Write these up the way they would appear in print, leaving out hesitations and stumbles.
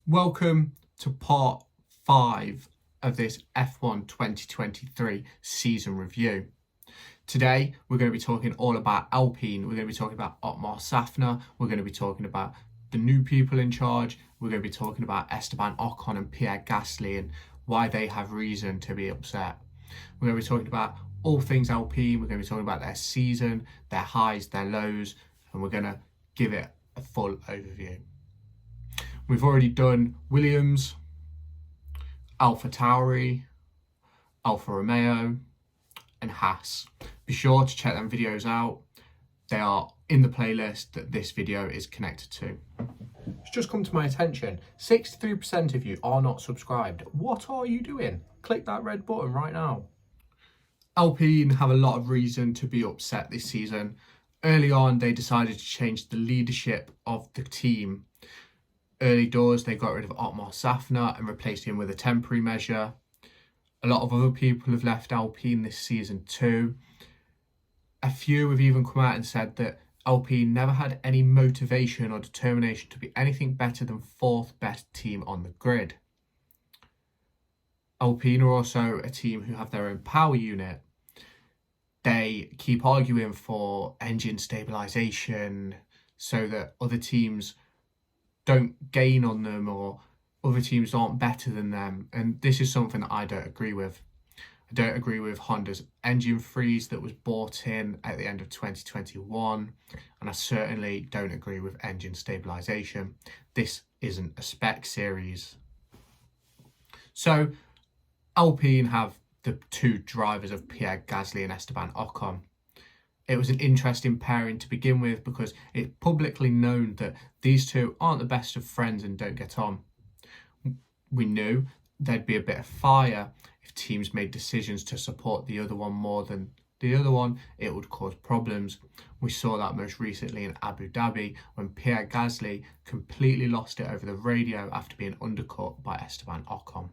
Welcome to part 5 of this F1 2023 season review. Today we're going to be talking all about Alpine, we're going to be talking about Otmar Safnauer, we're going to be talking about the new people in charge, we're going to be talking about Esteban Ocon and Pierre Gasly and why they have reason to be upset. We're going to be talking about all things Alpine, we're going to be talking about their season, their highs, their lows, and we're going to give it a full overview. We've already done Williams, AlphaTauri, Alfa Romeo, and Haas. Be sure to check them videos out. They are in the playlist that this video is connected to. It's just come to my attention, 63% of you are not subscribed. What are you doing? Click that red button right now. Alpine have a lot of reason to be upset this season. Early on, they decided to change the leadership of the team. Early doors, they got rid of Otmar Safnauer and replaced him with a temporary measure. A lot of other people have left Alpine this season too. A few have even come out and said that Alpine never had any motivation or determination to be anything better than 4th best team on the grid. Alpine are also a team who have their own power unit. They keep arguing for engine stabilisation so that other teams don't gain on them or other teams aren't better than them, and this is something that I don't agree with. I don't agree with Honda's engine freeze that was bought in at the end of 2021, and I certainly don't agree with engine stabilisation. This isn't a spec series. So Alpine have the two drivers of Pierre Gasly and Esteban Ocon. It was an interesting pairing to begin with because it's publicly known that these two aren't the best of friends and don't get on. We knew there'd be a bit of fire if teams made decisions to support the other one more than the other one. It would cause problems. We saw that most recently in Abu Dhabi when Pierre Gasly completely lost it over the radio after being undercut by Esteban Ocon.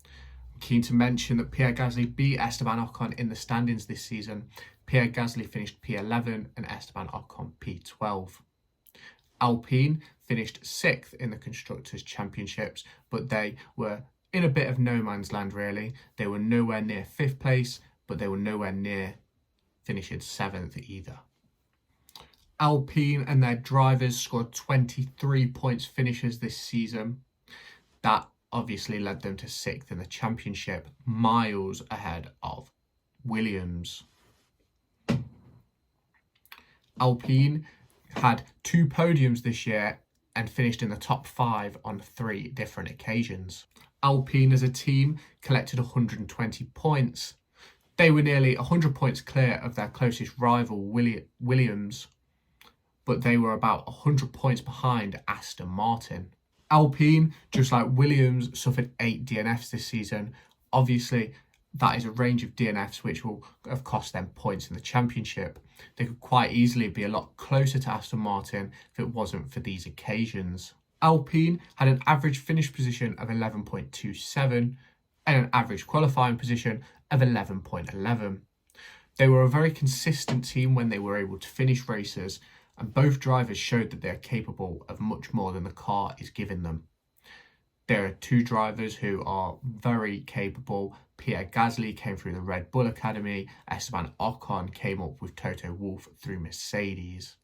I'm keen to mention that Pierre Gasly beat Esteban Ocon in the standings this season. Pierre Gasly finished P11 and Esteban Ocon P12. Alpine finished 6th in the Constructors' Championships, but they were in a bit of no man's land really. They were nowhere near 5th place, but they were nowhere near finishing 7th either. Alpine and their drivers scored 23 points finishes this season. That obviously led them to 6th in the championship, miles ahead of Williams. Alpine had 2 podiums this year and finished in the top 5 on 3 different occasions. Alpine as a team collected 120 points. They were nearly 100 points clear of their closest rival Williams, but they were about 100 points behind Aston Martin. Alpine, just like Williams, suffered 8 DNFs this season. Obviously, that is a range of DNFs which will have cost them points in the championship. They could quite easily be a lot closer to Aston Martin if it wasn't for these occasions. Alpine had an average finish position of 11.27 and an average qualifying position of 11.11. They were a very consistent team when they were able to finish races, and both drivers showed that they are capable of much more than the car is giving them. There are 2 drivers who are very capable. Pierre Gasly came through the Red Bull Academy. Esteban Ocon came up with Toto Wolff through Mercedes.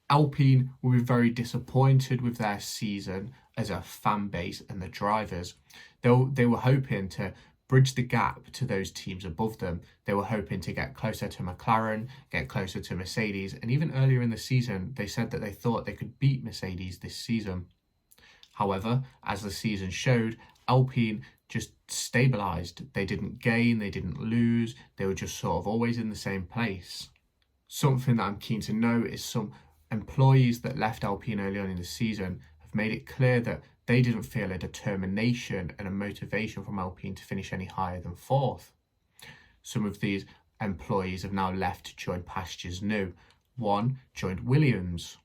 Alpine will be very disappointed with their season as a fan base and the drivers. They were hoping to bridge the gap to those teams above them. They were hoping to get closer to McLaren, get closer to Mercedes, and even earlier in the season, they said that they thought they could beat Mercedes this season. However, as the season showed, Alpine just stabilised. They didn't gain, they didn't lose, they were just sort of always in the same place. Something that I'm keen to know is some employees that left Alpine early on in the season have made it clear that they didn't feel a determination and a motivation from Alpine to finish any higher than 4th. Some of these employees have now left to join pastures new. One joined Williams,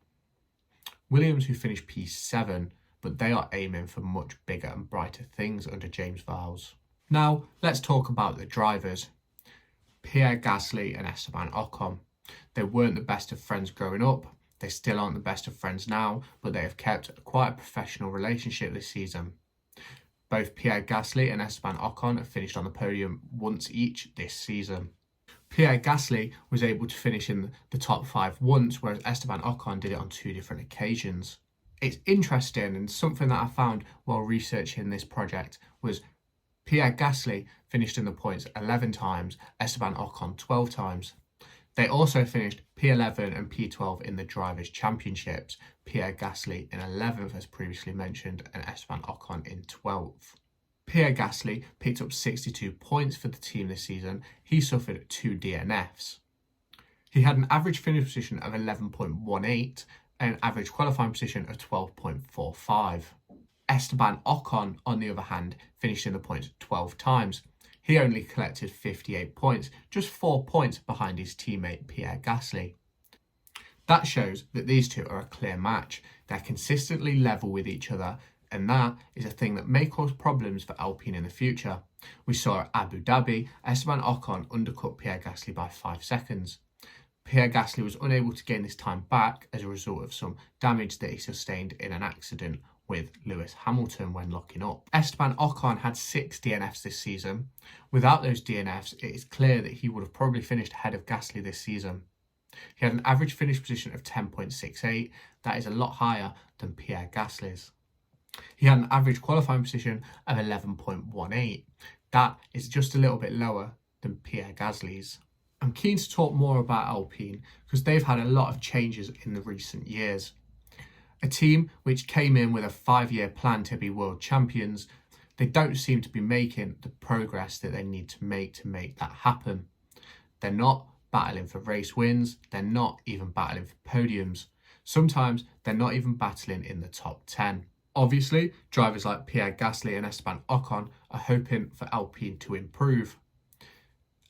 who finished P7, but they are aiming for much bigger and brighter things under James Vowles. Now, let's talk about the drivers. Pierre Gasly and Esteban Ocon. They weren't the best of friends growing up. They still aren't the best of friends now, but they have kept quite a professional relationship this season. Both Pierre Gasly and Esteban Ocon have finished on the podium once each this season. Pierre Gasly was able to finish in the top 5 once, whereas Esteban Ocon did it on 2 different occasions. It's interesting, and something that I found while researching this project was Pierre Gasly finished in the points 11 times, Esteban Ocon 12 times. They also finished P11 and P12 in the Drivers' Championships, Pierre Gasly in 11th as previously mentioned and Esteban Ocon in 12th. Pierre Gasly picked up 62 points for the team this season. He suffered 2 DNFs. He had an average finish position of 11.18 and an average qualifying position of 12.45. Esteban Ocon, on the other hand, finished in the points 12 times. He only collected 58 points, just 4 points behind his teammate Pierre Gasly. That shows that these two are a clear match. They're consistently level with each other, and that is a thing that may cause problems for Alpine in the future. We saw at Abu Dhabi, Esteban Ocon undercut Pierre Gasly by 5 seconds. Pierre Gasly was unable to gain this time back as a result of some damage that he sustained in an accident with Lewis Hamilton when locking up. Esteban Ocon had 6 DNFs this season. Without those DNFs, it is clear that he would have probably finished ahead of Gasly this season. He had an average finish position of 10.68. That is a lot higher than Pierre Gasly's. He had an average qualifying position of 11.18. That is just a little bit lower than Pierre Gasly's. I'm keen to talk more about Alpine because they've had a lot of changes in the recent years. A team which came in with a 5-year plan to be world champions, they don't seem to be making the progress that they need to make that happen. They're not battling for race wins, they're not even battling for podiums. Sometimes they're not even battling in the top 10. Obviously, drivers like Pierre Gasly and Esteban Ocon are hoping for Alpine to improve.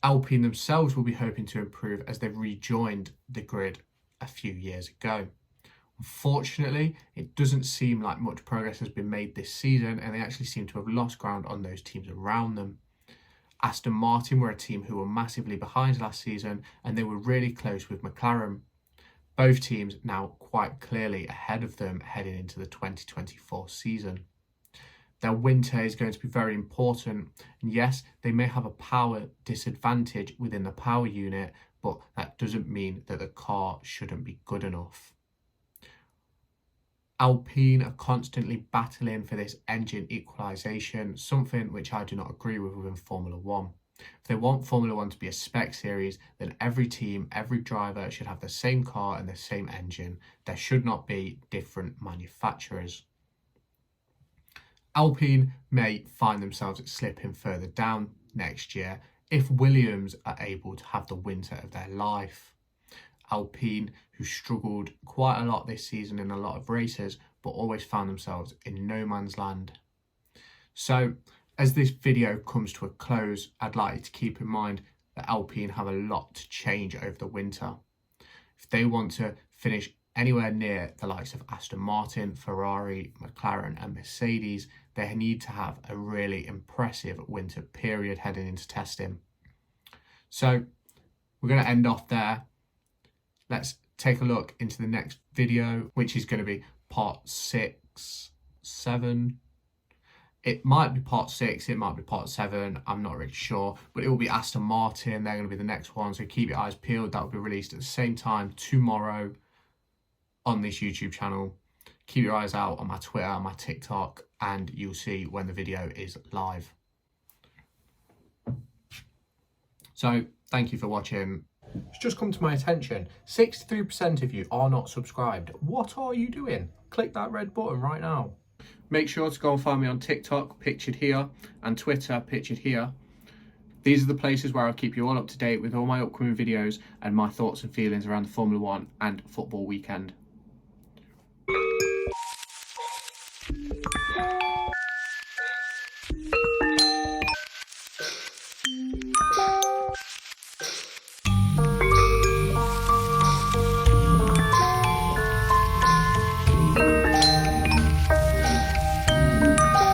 Alpine themselves will be hoping to improve as they've rejoined the grid a few years ago. Unfortunately, it doesn't seem like much progress has been made this season, and they actually seem to have lost ground on those teams around them. Aston Martin were a team who were massively behind last season, and they were really close with McLaren. Both teams now quite clearly ahead of them heading into the 2024 season. Their winter is going to be very important, and yes, they may have a power disadvantage within the power unit, but that doesn't mean that the car shouldn't be good enough. Alpine are constantly battling for this engine equalisation, something which I do not agree with within Formula 1. If they want Formula 1 to be a spec series, then every team, every driver should have the same car and the same engine. There should not be different manufacturers. Alpine may find themselves slipping further down next year if Williams are able to have the winter of their life. Alpine, who struggled quite a lot this season in a lot of races, but always found themselves in no man's land. So, as this video comes to a close, I'd like you to keep in mind that Alpine have a lot to change over the winter. If they want to finish anywhere near the likes of Aston Martin, Ferrari, McLaren and Mercedes, they need to have a really impressive winter period heading into testing. So, we're going to end off there. Let's take a look into the next video, which is going to be part 6, 7. It might be part 6, it might be part 7, I'm not really sure, but it will be Aston Martin. They're going to be the next one, so keep your eyes peeled. That will be released at the same time tomorrow on this YouTube channel. Keep your eyes out on my Twitter, my TikTok, and you'll see when the video is live. So, thank you for watching. It's just come to my attention, 63% of you are not subscribed. What are you doing? Click that red button right now. Make sure to go and find me on TikTok, pictured here, and Twitter, pictured here. These are the places where I'll keep you all up to date with all my upcoming videos and my thoughts and feelings around the Formula 1 and football weekend.